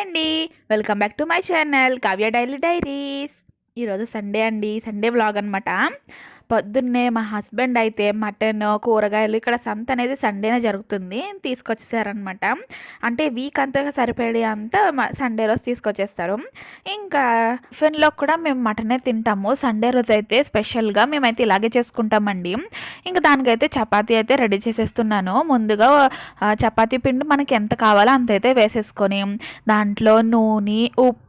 అండి. Welcome back to my channel Kavya daily diaries. ఈరోజు Sunday అండి. సండే వ్లాగ్ అనమాట. పొద్దున్నే మా హస్బెండ్ అయితే మటన్, కూరగాయలు ఇక్కడ సంత అనేది సండేనే జరుగుతుంది. తీసుకొచ్చేసారనమాట. అంటే వీక్ అంతా సరిపడే అంతా సండే రోజు తీసుకొచ్చేస్తారు. ఇంకా టిఫిన్లో కూడా మేము మటనే తింటాము. సండే రోజు అయితే స్పెషల్గా మేమైతే ఇలాగే చేసుకుంటామండి. ఇంకా దానికైతే చపాతీ అయితే రెడీ చేసేస్తున్నాను. ముందుగా చపాతీ పిండి మనకి ఎంత కావాలో అంత అయితే వేసేసుకొని దాంట్లో నూనె, ఉప్పు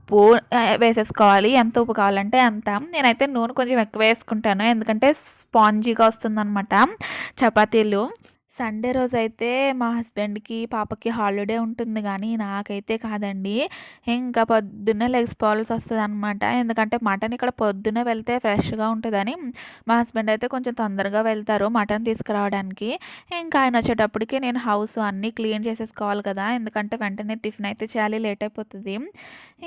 వేసేసుకోవాలి. ఎంత ఉప్పు కావాలంటే అంత. నేనైతే నూనె కొంచెం ఎక్కువ వేసుకుంటాను, ఎందుకంటే స్పాంజీగా వస్తుందన్నమాట చపాతీలు. సండే రోజైతే మా హస్బెండ్కి, పాపకి హాలిడే ఉంటుంది, కానీ నాకైతే కాదండి. ఇంకా పొద్దున్నే లెగిసిపోవాల్సి వస్తుంది అనమాట. ఎందుకంటే మటన్ ఇక్కడ పొద్దున్నే వెళ్తే ఫ్రెష్గా ఉంటుందని మా హస్బెండ్ అయితే కొంచెం తొందరగా వెళ్తారు మటన్ తీసుకురావడానికి. ఇంకా ఆయన వచ్చేటప్పటికి నేను హౌస్ అన్నీ క్లీన్ చేసేసుకోవాలి కదా, ఎందుకంటే వెంటనే టిఫిన్ అయితే చేయాలి, లేట్ అయిపోతుంది.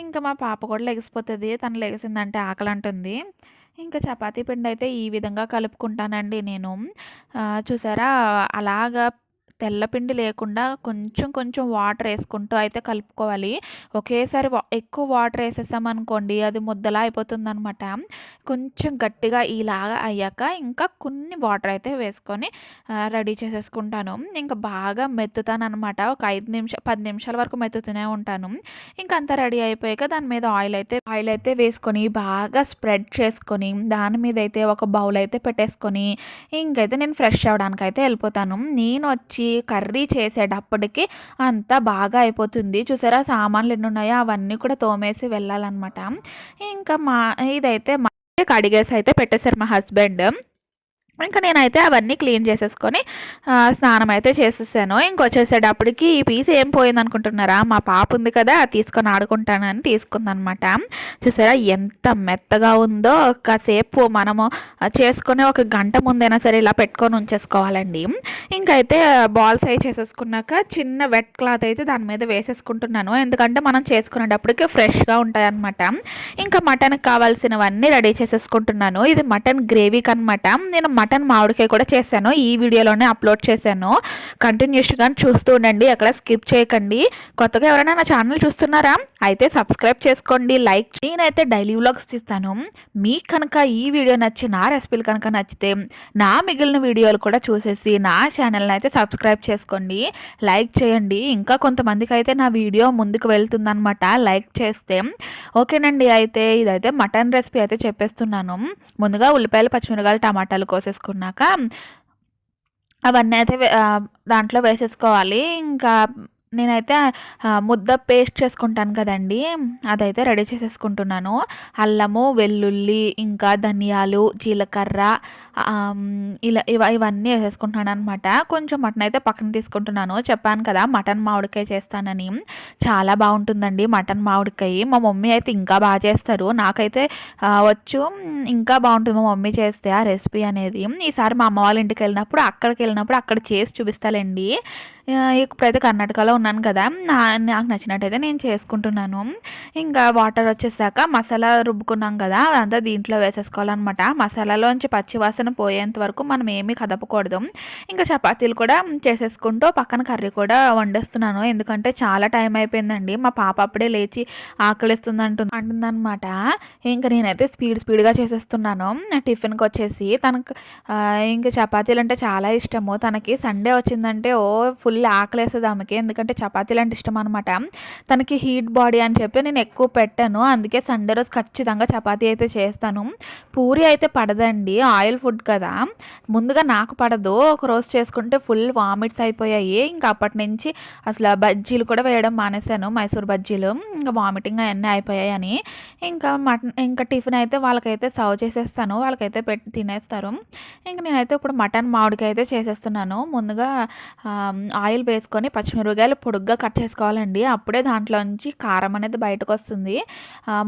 ఇంకా మా పాప కూడా లెగిసిపోతుంది. తను లెగిసిందంటే ఆకలి అంటుంది. ఇంకా చపాతీ పిండి అయితే ఈ విధంగా కలుపుకుంటానండి నేను. చూసారా, అలాగా తెల్లపిండి లేకుండా కొంచెం కొంచెం వాటర్ వేసుకుంటూ అయితే కలుపుకోవాలి. ఒకేసారి ఎక్కువ వాటర్ వేసేసామనుకోండి అది ముద్దలా అయిపోతుందనమాట. కొంచెం గట్టిగా ఇలాగా అయ్యాక ఇంకా కొన్ని వాటర్ అయితే వేసుకొని రెడీ చేసేసుకుంటాను. ఇంకా బాగా మెత్తుతానమాట. ఒక 10 నిమిషాల వరకు మెత్తుతూనే ఉంటాను. ఇంకా అంతా రెడీ అయిపోయాక దాని మీద ఆయిల్ అయితే వేసుకొని బాగా స్ప్రెడ్ చేసుకొని దాని మీద అయితే ఒక బౌల్ అయితే పెట్టేసుకొని ఇంకైతే నేను ఫ్రెష్ అవ్వడానికి అయితే వెళ్ళిపోతాను. నేను వచ్చి కర్రీ చేసేటప్పటికి అంతా బాగా అయిపోతుంది. చూసారా, సామాన్లు ఎన్ని ఉన్నాయో అవన్నీ కూడా తోమేసి వెళ్ళాలన్నమాట. ఇంకా ఇదైతే కడిగేసి అయితే పెట్టేశారు మా హస్బెండ్. ఇంకా నేనైతే అవన్నీ క్లీన్ చేసేసుకొని స్నానం అయితే చేసేసాను. ఇంకొచ్చేసేటప్పటికి ఈ పీస్ ఏం పోయింది అనుకుంటున్నారా, మా పాప ఉంది కదా తీసుకొని ఆడుకుంటానని తీసుకుందనమాట. చూసారా ఎంత మెత్తగా ఉందో. కాసేపు మనము చేసుకుని ఒక గంట ముందైనా సరే ఇలా పెట్టుకొని ఉంచేసుకోవాలండి. ఇంకైతే బాల్స్ అయి చేసేసుకున్నాక చిన్న వెట్ క్లాత్ అయితే దాని మీద వేసేసుకుంటున్నాను, ఎందుకంటే మనం చేసుకునేటప్పటికి ఫ్రెష్గా ఉంటాయన్నమాట. ఇంకా మటన్కి కావాల్సినవన్నీ రెడీ చేసేసుకుంటున్నాను. ఇది మటన్ గ్రేవీకి అనమాట. నేను మటన్ మామిడికాయ కూడా చేశాను, ఈ వీడియోలోనే అప్లోడ్ చేశాను. కంటిన్యూస్గా చూస్తూ ఉండండి, ఎక్కడ స్కిప్ చేయకండి. కొత్తగా ఎవరైనా నా ఛానల్ చూస్తున్నారా అయితే సబ్స్క్రైబ్ చేసుకోండి, లైక్. నేనైతే డైలీ వ్లాగ్స్ తీస్తాను. మీకు కనుక ఈ వీడియో నచ్చి నా రెసిపీలు కనుక నచ్చితే నా మిగిలిన వీడియోలు కూడా చూసేసి నా ఛానల్ని అయితే సబ్స్క్రైబ్ చేసుకోండి, లైక్ చేయండి. ఇంకా కొంతమందికి అయితే నా వీడియో ముందుకు వెళ్తుందనమాట లైక్ చేస్తే. ఓకేనండి, అయితే ఇదైతే మటన్ రెసిపీ అయితే చెప్పేస్తున్నాను. ముందుగా ఉల్లిపాయలు, పచ్చిమిరపకాయలు, టమాటాలు కోసేసుకున్నాక అవన్నీ అయితే దాంట్లో వేసేసుకోవాలి. ఇంకా నేనైతే ముద్ద పేస్ట్ చేసుకుంటాను కదండి, అదైతే రెడీ చేసేసుకుంటున్నాను. అల్లము, వెల్లుల్లి, ఇంకా ధనియాలు, జీలకర్ర, ఇవన్నీ వేసేసుకుంటున్నాను అనమాట. కొంచెం మటన్ అయితే పక్కన తీసుకుంటున్నాను. చెప్పాను కదా మటన్ మామిడికాయ చేస్తానని, చాలా బాగుంటుందండి మటన్ మామిడికాయ. మా మమ్మీ అయితే ఇంకా బాగా చేస్తారు, నాకైతే వచ్చు, ఇంకా బాగుంటుంది మా మమ్మీ చేస్తే ఆ రెసిపీ అనేది. ఈసారి మా అమ్మ వాళ్ళ ఇంటికి వెళ్ళినప్పుడు అక్కడ చేసి చూపిస్తాలండి. ఇప్పుడైతే కర్ణాటకలో ఉన్నాను కదా, నాకు నచ్చినట్టయితే నేను చేసుకుంటున్నాను. ఇంకా వాటర్ వచ్చేసాక మసాలా రుబ్బుకున్నాం కదా అదంతా దీంట్లో వేసేసుకోవాలన్నమాట. మసాలాలోంచి పచ్చివాసన పోయేంత వరకు మనం ఏమీ కదపకూడదు. ఇంకా చపాతీలు కూడా చేసేసుకుంటూ పక్కన కర్రీ కూడా వండేస్తున్నాను, ఎందుకంటే చాలా టైం అయిపోయిందండి. మా పాప అప్పుడే లేచి ఆకలిస్తుంది అంటుందన్నమాట. ఇంకా నేనైతే స్పీడ్గా చేసేస్తున్నాను. టిఫిన్కి వచ్చేసి తనకు ఇంకా చపాతీలు అంటే చాలా ఇష్టము. తనకి సండే వచ్చిందంటే ఫుల్ ఆకలేస్తుంది ఆమెకి, ఎందుకంటే చపాతీలు అంటే ఇష్టం అనమాట. తనకి హీట్ బాడీ అని చెప్పి నేను ఎక్కువ పెట్టాను, అందుకే సండే రోజు ఖచ్చితంగా చపాతీ అయితే చేస్తాను. పూరి అయితే పడదండి, ఆయిల్ ఫుడ్ కదా, ముందుగా నాకు పడదు. ఒక రోజు చేసుకుంటే ఫుల్ వామిట్స్ అయిపోయాయి. ఇంకా అప్పటి నుంచి అసలు బజ్జీలు కూడా వేయడం మానేశాను, మైసూర్ బజ్జీలు. ఇంకా వామిటింగ్ అవన్నీ అయిపోయాయి అని ఇంకా టిఫిన్ అయితే వాళ్ళకైతే సర్వ్ చేసేస్తాను, వాళ్ళకైతే పెట్టి తినేస్తారు. ఇంకా నేనైతే ఇప్పుడు మటన్ మామిడికాయ అయితే చేసేస్తున్నాను. ముందుగా ఆయిల్ వేసుకొని పచ్చిమిరపకాయలు పొడుగ్గా కట్ చేసుకోవాలండి, అప్పుడే దాంట్లోంచి కారం అనేది బయటకు వస్తుంది.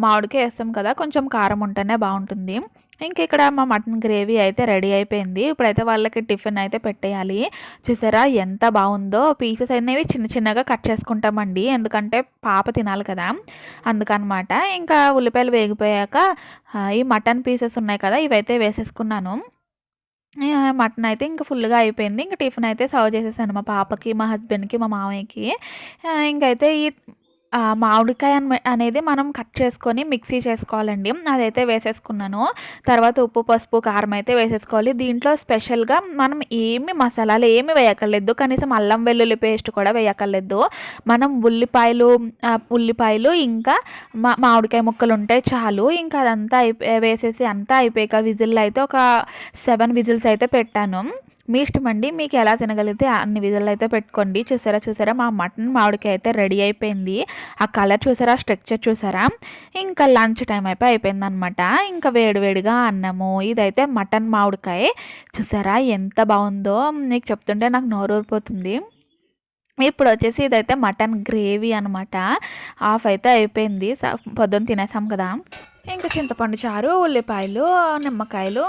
మామిడికాయ వేస్తాం కదా, కొంచెం కారం ఉంటేనే బాగుంటుంది. ఇంక ఇక్కడ మా మటన్ గ్రేవీ అయితే రెడీ అయిపోయింది. ఇప్పుడైతే వాళ్ళకి టిఫిన్ అయితే పెట్టేయాలి. చూసారా ఎంత బాగుందో. పీసెస్ అనేవి చిన్న చిన్నగా కట్ చేసుకుంటామండి, ఎందుకంటే పాప తినాలి కదా, అందుకనమాట. ఇంకా ఉల్లిపాయలు వేగిపోయాక ఈ మటన్ పీసెస్ ఉన్నాయి కదా ఇవైతే వేసేసుకున్నాను. మటన్ అయితే ఇంకా ఫుల్గా అయిపోయింది. ఇంకా టిఫిన్ అయితే సర్వ్ చేసేసాను మా పాపకి, మా హస్బెండ్కి, మా మామయ్యకి. ఇంకైతే మామిడికాయ అనేది మనం కట్ చేసుకొని మిక్సీ చేసుకోవాలండి. అదైతే వేసేసుకున్నాను. తర్వాత ఉప్పు, పసుపు, కారం అయితే వేసేసుకోవాలి. దీంట్లో స్పెషల్‌గా మనం ఏమి మసాలాలు ఏమి వేయక్కర్లేదు. కనీసం అల్లం వెల్లుల్లి పేస్ట్ కూడా వేయక్కర్లేదు. మనం ఉల్లిపాయలు ఇంకా మామిడికాయ ముక్కలు ఉంటే చాలు. ఇంకా అదంతా వేసేసి అంతా అయిపోయాక విజిల్‌లో అయితే ఒక 7 విజిల్స్ అయితే పెట్టాను. మీ ఇష్టమండి. మీకు ఎలా తినగలిగితే అన్ని విజిల్లు అయితే పెట్టుకోండి. చూసారా మా మటన్ మామిడికాయ అయితే రెడీ అయిపోయింది. ఆ కలర్ చూసారా, స్ట్రక్చర్ చూసారా. ఇంకా లంచ్ టైం అయిపోయిందనమాట. ఇంకా వేడివేడిగా అన్నము. ఇదైతే మటన్ మామిడికాయ చూసారా ఎంత బాగుందో. నీకు చెప్తుంటే నాకు నోరు ఊరిపోతుంది. ఇప్పుడు వచ్చేసి ఇదైతే మటన్ గ్రేవీ అనమాట. హాఫ్ అయితే అయిపోయింది. పొద్దున్న తినేసాం కదా. ఇంకా చింతపండు చారు, ఉల్లిపాయలు, నిమ్మకాయలు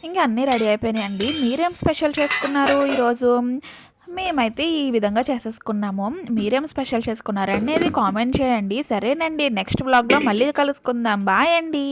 ఇంకా అన్నీ రెడీ అయిపోయినాయండి. మీరేం స్పెషల్ చేసుకున్నారు ఈరోజు? మేమైతే ఈ విధంగా చేసేసుకున్నాము. మీరేం స్పెషల్ చేసుకున్నారనేది కామెంట్ చేయండి. సరేనండి, నెక్స్ట్ వ్లాగ్లో మళ్ళీ కలుసుకుందాం. బాయ్ అండి.